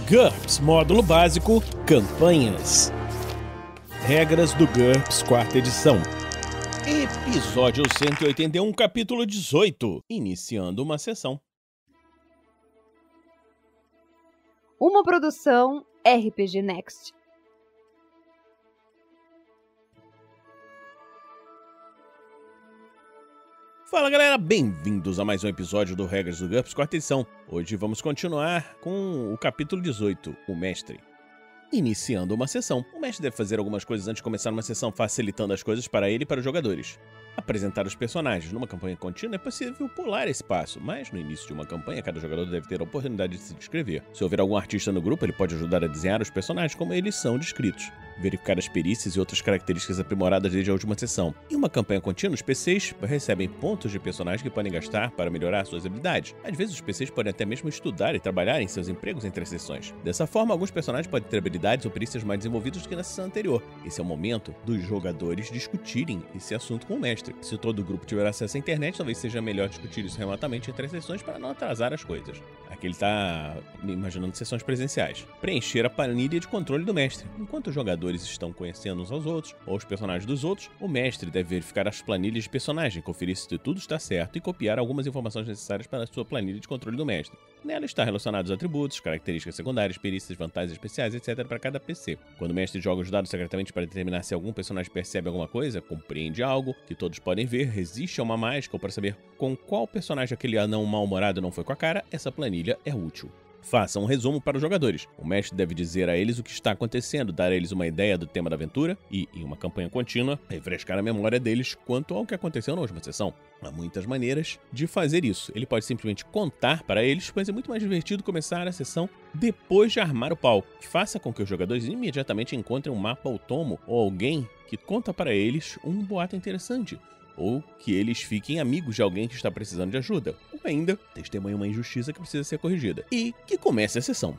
GURPS Módulo Básico Campanhas. Regras do GURPS 4ª edição. Episódio 181, capítulo 18. Iniciando uma sessão. Uma produção RPG Next. Fala galera, bem-vindos a mais um episódio do Regras do GURPS 4ª edição. Hoje vamos continuar com o capítulo 18, o Mestre. Iniciando uma sessão, o mestre deve fazer algumas coisas antes de começar uma sessão, facilitando as coisas para ele e para os jogadores. Apresentar os personagens. Numa campanha contínua é possível pular esse passo, mas no início de uma campanha, cada jogador deve ter a oportunidade de se descrever. Se houver algum artista no grupo, ele pode ajudar a desenhar os personagens como eles são descritos. Verificar as perícias e outras características aprimoradas desde a última sessão. Em uma campanha contínua, os PCs recebem pontos de personagem que podem gastar para melhorar suas habilidades. Às vezes, os PCs podem até mesmo estudar e trabalhar em seus empregos entre as sessões. Dessa forma, alguns personagens podem ter habilidades ou perícias mais desenvolvidas do que na sessão anterior. Esse é o momento dos jogadores discutirem esse assunto com o mestre. Se todo o grupo tiver acesso à internet, talvez seja melhor discutir isso remotamente entre as sessões para não atrasar as coisas. Aqui ele está imaginando sessões presenciais. Preencher a planilha de controle do mestre. Enquanto os jogadores estão conhecendo uns aos outros, ou os personagens dos outros, o mestre deve verificar as planilhas de personagem, conferir se tudo está certo e copiar algumas informações necessárias para a sua planilha de controle do mestre. Nela está relacionados atributos, características secundárias, perícias, vantagens especiais, etc. para cada PC. Quando o mestre joga os dados secretamente para determinar se algum personagem percebe alguma coisa, compreende algo que todos podem ver, resiste a uma mágica ou para saber com qual personagem aquele anão mal-humorado não foi com a cara, essa planilha é útil. Faça um resumo para os jogadores. O mestre deve dizer a eles o que está acontecendo, dar a eles uma ideia do tema da aventura e, em uma campanha contínua, refrescar a memória deles quanto ao que aconteceu na última sessão. Há muitas maneiras de fazer isso. Ele pode simplesmente contar para eles, mas é muito mais divertido começar a sessão depois de armar o palco. Faça com que os jogadores imediatamente encontrem um mapa ou tomo ou alguém que conta para eles um boato interessante. Ou que eles fiquem amigos de alguém que está precisando de ajuda. Ou ainda, testemunhem uma injustiça que precisa ser corrigida. E que comece a sessão.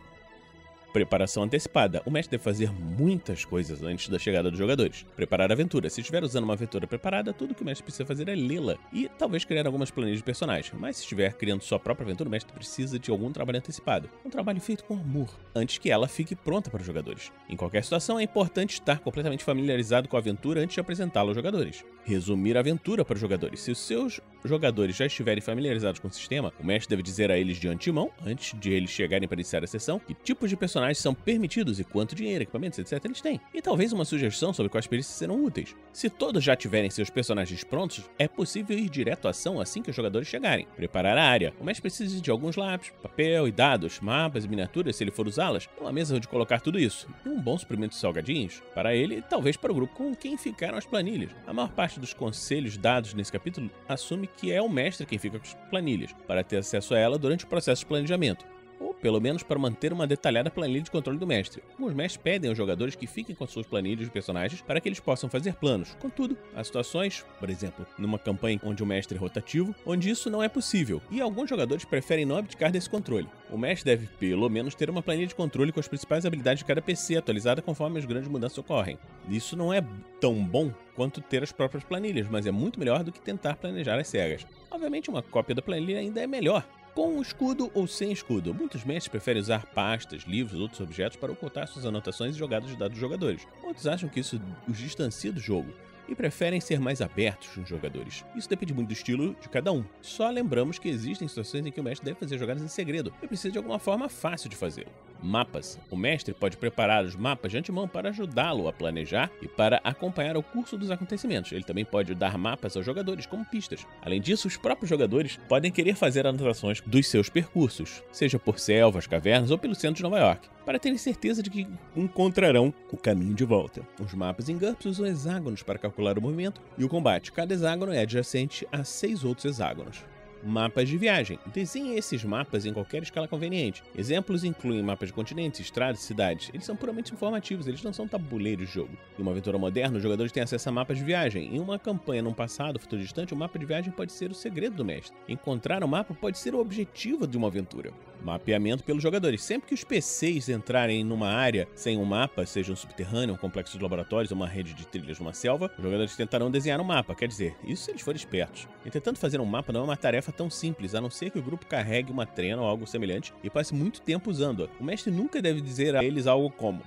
Preparação antecipada. O mestre deve fazer muitas coisas antes da chegada dos jogadores. Preparar a aventura. Se estiver usando uma aventura preparada, tudo que o mestre precisa fazer é lê-la e talvez criar algumas planilhas de personagem. Mas se estiver criando sua própria aventura, o mestre precisa de algum trabalho antecipado. Um trabalho feito com amor, antes que ela fique pronta para os jogadores. Em qualquer situação, é importante estar completamente familiarizado com a aventura antes de apresentá-la aos jogadores. Resumir a aventura para os jogadores. Se os seus jogadores já estiverem familiarizados com o sistema, o mestre deve dizer a eles de antemão, antes de eles chegarem para iniciar a sessão, que tipos de personagens são permitidos e quanto dinheiro, equipamentos, etc. eles têm. E talvez uma sugestão sobre quais perícias serão úteis. Se todos já tiverem seus personagens prontos, é possível ir direto à ação assim que os jogadores chegarem. Preparar a área. O mestre precisa de alguns lápis, papel e dados, mapas e miniaturas se ele for usá-las, uma mesa onde colocar tudo isso, e um bom suprimento de salgadinhos, para ele e talvez para o grupo com quem ficaram as planilhas. A maior parte dos conselhos dados nesse capítulo assume que é o mestre quem fica com as planilhas, para ter acesso a ela durante o processo de planejamento. Ou pelo menos para manter uma detalhada planilha de controle do mestre. Alguns mestres pedem aos jogadores que fiquem com suas planilhas de personagens para que eles possam fazer planos. Contudo, há situações, por exemplo, numa campanha onde o mestre é rotativo, onde isso não é possível, e alguns jogadores preferem não abdicar desse controle. O mestre deve, pelo menos, ter uma planilha de controle com as principais habilidades de cada PC atualizada conforme as grandes mudanças ocorrem. Isso não é tão bom quanto ter as próprias planilhas, mas é muito melhor do que tentar planejar às cegas. Obviamente, uma cópia da planilha ainda é melhor, com um escudo ou sem escudo. Muitos mestres preferem usar pastas, livros ou outros objetos para ocultar suas anotações e jogadas de dados dos jogadores. Outros acham que isso os distancia do jogo e preferem ser mais abertos com os jogadores. Isso depende muito do estilo de cada um. Só lembramos que existem situações em que o mestre deve fazer jogadas em segredo e precisa de alguma forma fácil de fazer. Mapas. O mestre pode preparar os mapas de antemão para ajudá-lo a planejar e para acompanhar o curso dos acontecimentos. Ele também pode dar mapas aos jogadores como pistas. Além disso, os próprios jogadores podem querer fazer anotações dos seus percursos, seja por selvas, cavernas ou pelo centro de Nova York, para terem certeza de que encontrarão o caminho de volta. Os mapas em GURPS usam hexágonos para calcular o movimento e o combate. Cada hexágono é adjacente a 6 outros hexágonos. Mapas de viagem. Desenhe esses mapas em qualquer escala conveniente. Exemplos incluem mapas de continentes, estradas e cidades. Eles são puramente informativos, eles não são tabuleiros de jogo. Em uma aventura moderna, os jogadores têm acesso a mapas de viagem. Em uma campanha num passado futuro distante, o mapa de viagem pode ser o segredo do mestre. Encontrar o mapa pode ser o objetivo de uma aventura. Mapeamento pelos jogadores. Sempre que os PCs entrarem numa área sem um mapa, seja um subterrâneo, um complexo de laboratórios ou uma rede de trilhas numa selva, os jogadores tentarão desenhar um mapa. Quer dizer, isso se eles forem espertos. E tentando fazer um mapa não é uma tarefa tão simples, a não ser que o grupo carregue uma trena ou algo semelhante e passe muito tempo usando-a. O mestre nunca deve dizer a eles algo como: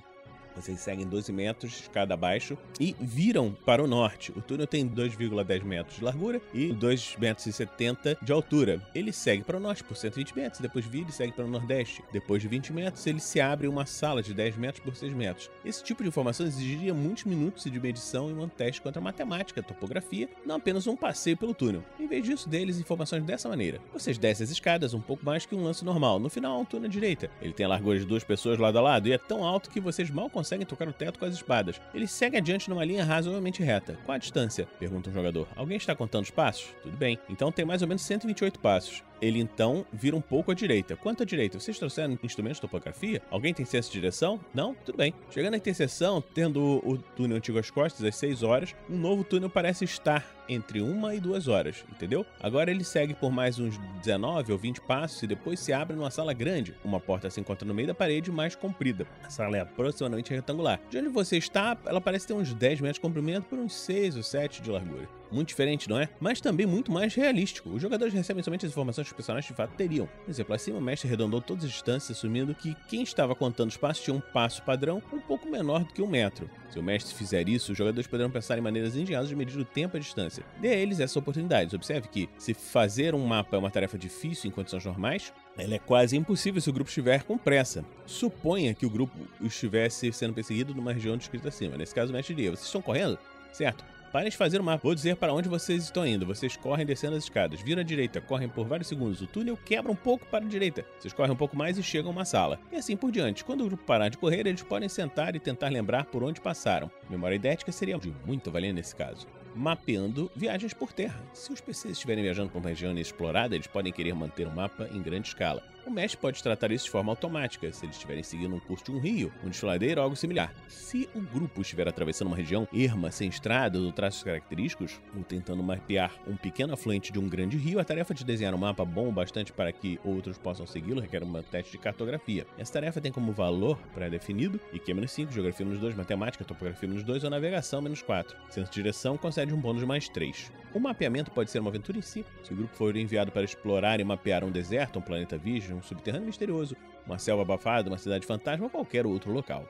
vocês seguem 12 metros de escada abaixo e viram para o norte. O túnel tem 2,10 metros de largura e 2,70 metros de altura. Ele segue para o norte por 120 metros, depois vira e segue para o nordeste. Depois de 20 metros, ele se abre uma sala de 10 metros por 6 metros. Esse tipo de informação exigiria muitos minutos de medição e um teste contra a matemática, a topografia, não apenas um passeio pelo túnel. Em vez disso, dê-lhes informações dessa maneira. Vocês descem as escadas um pouco mais que um lance normal. No final, há um túnel à direita. Ele tem a largura de 2 pessoas lado a lado e é tão alto que vocês mal conseguem tocar o teto com as espadas. Ele segue adiante numa linha razoavelmente reta. Qual a distância? Pergunta um jogador. Alguém está contando os passos? Tudo bem. Então tem mais ou menos 128 passos. Ele então vira um pouco à direita. Quanto à direita? Vocês trouxeram instrumentos de topografia? Alguém tem senso de direção? Não? Tudo bem. Chegando à interseção, tendo o túnel antigo às costas, às 6 horas, um novo túnel parece estar entre 1 e 2 horas, entendeu? Agora ele segue por mais uns 19 ou 20 passos e depois se abre numa sala grande. Uma porta se encontra no meio da parede mais comprida. A sala é aproximadamente retangular. De onde você está, ela parece ter uns 10 metros de comprimento por uns 6 ou 7 de largura. Muito diferente, não é? Mas também muito mais realístico. Os jogadores recebem somente as informações que os personagens de fato teriam. Por exemplo, acima o mestre arredondou todas as distâncias, assumindo que quem estava contando os passos tinha um passo padrão um pouco menor do que 1 metro. Se o mestre fizer isso, os jogadores poderão pensar em maneiras ingeniosas de medir o tempo e a distância. Dê a eles essas oportunidades. Observe que, se fazer um mapa é uma tarefa difícil em condições normais, ela é quase impossível se o grupo estiver com pressa. Suponha que o grupo estivesse sendo perseguido numa região descrita acima. Nesse caso, o mestre diria: vocês estão correndo? Certo. Parem de fazer o mapa. Vou dizer para onde vocês estão indo. Vocês correm descendo as escadas. Viram à direita, correm por vários segundos. O túnel quebra um pouco para a direita. Vocês correm um pouco mais e chegam a uma sala. E assim por diante. Quando o grupo parar de correr, eles podem sentar e tentar lembrar por onde passaram. Memória idética seria de muito valer nesse caso. Mapeando viagens por terra. Se os PCs estiverem viajando por uma região inexplorada, eles podem querer manter o mapa em grande escala. O mestre pode tratar isso de forma automática, se eles estiverem seguindo um curso de um rio, um desfiladeiro ou algo similar. Se o grupo estiver atravessando uma região erma, sem estrada ou traços característicos, ou tentando mapear um pequeno afluente de um grande rio, a tarefa de desenhar um mapa bom o bastante para que outros possam segui-lo requer um teste de cartografia. Essa tarefa tem como valor pré-definido IQ-5, geografia -2, matemática, topografia -2 ou navegação -4. Senso de direção concede um bônus de +3. O mapeamento pode ser uma aventura em si. Se o grupo for enviado para explorar e mapear um deserto, um planeta virgem, um subterrâneo misterioso, uma selva abafada, uma cidade fantasma ou qualquer outro local.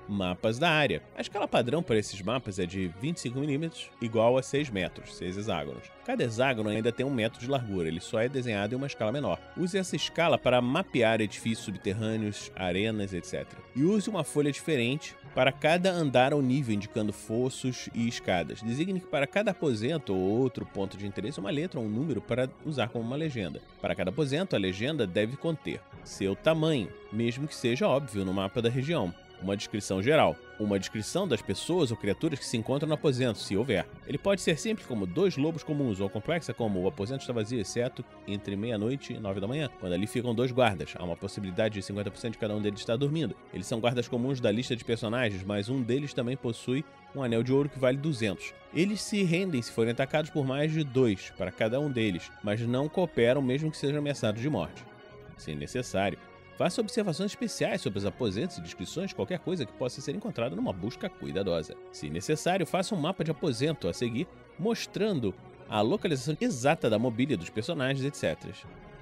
Mapas da área. A escala padrão para esses mapas é de 25mm, igual a 6 metros, 6 hexágonos. Cada hexágono ainda tem 1 metro de largura, ele só é desenhado em uma escala menor. Use essa escala para mapear edifícios subterrâneos, arenas, etc. E use uma folha diferente para cada andar ou nível, indicando fossos e escadas. Designe que para cada aposento ou outro ponto de interesse uma letra ou um número para usar como uma legenda. Para cada aposento, a legenda deve conter seu tamanho, mesmo que seja óbvio no mapa da região. Uma descrição geral. Uma descrição das pessoas ou criaturas que se encontram no aposento, se houver. Ele pode ser simples como 2 lobos comuns, ou complexa como o aposento está vazio, exceto entre meia-noite e 9 da manhã, quando ali ficam 2 guardas. Há uma possibilidade de 50% de cada um deles estar dormindo. Eles são guardas comuns da lista de personagens, mas um deles também possui um anel de ouro que vale 200. Eles se rendem se forem atacados por mais de 2 para cada um deles, mas não cooperam mesmo que sejam ameaçados de morte. Se necessário, faça observações especiais sobre os aposentos e descrições de qualquer coisa que possa ser encontrada numa busca cuidadosa. Se necessário, faça um mapa de aposento a seguir, mostrando a localização exata da mobília dos personagens, etc.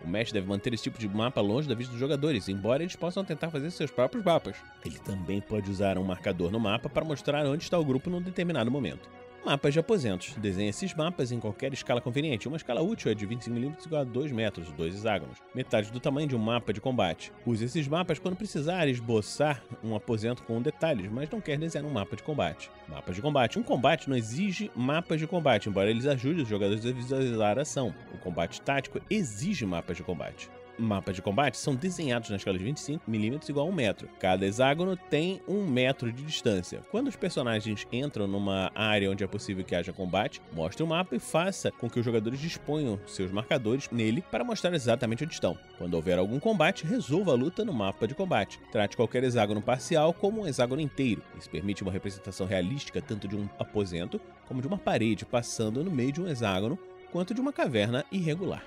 O mestre deve manter esse tipo de mapa longe da vista dos jogadores, embora eles possam tentar fazer seus próprios mapas. Ele também pode usar um marcador no mapa para mostrar onde está o grupo num determinado momento. Mapas de aposentos. Desenhe esses mapas em qualquer escala conveniente. Uma escala útil é de 25mm igual a 2 metros, 2 hexágonos. Metade do tamanho de um mapa de combate. Use esses mapas quando precisar esboçar um aposento com detalhes, mas não quer desenhar um mapa de combate. Mapas de combate. Um combate não exige mapas de combate, embora eles ajudem os jogadores a visualizar a ação. O combate tático exige mapas de combate. Mapas de combate são desenhados na escala de 25mm igual a 1 metro. Cada hexágono tem 1 metro de distância. Quando os personagens entram numa área onde é possível que haja combate, mostre o mapa e faça com que os jogadores disponham seus marcadores nele para mostrar exatamente onde estão. Quando houver algum combate, resolva a luta no mapa de combate. Trate qualquer hexágono parcial como um hexágono inteiro. Isso permite uma representação realística tanto de um aposento como de uma parede passando no meio de um hexágono, quanto de uma caverna irregular.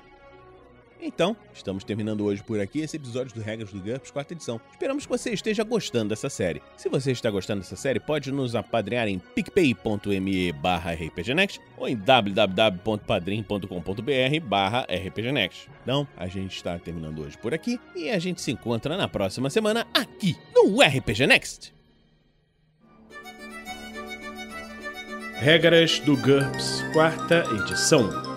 Então, estamos terminando hoje por aqui esse episódio do Regras do GURPS, 4ª edição. Esperamos que você esteja gostando dessa série. Se você está gostando dessa série, pode nos apadrinhar em picpay.me/rpgnext ou em www.padrim.com.br/rpgnext. Então, a gente está terminando hoje por aqui e a gente se encontra na próxima semana aqui no RPG Next. Regras do GURPS, 4ª edição.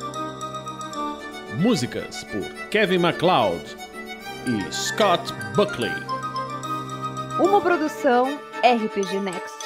Músicas por Kevin MacLeod e Scott Buckley. Uma produção RPG Next.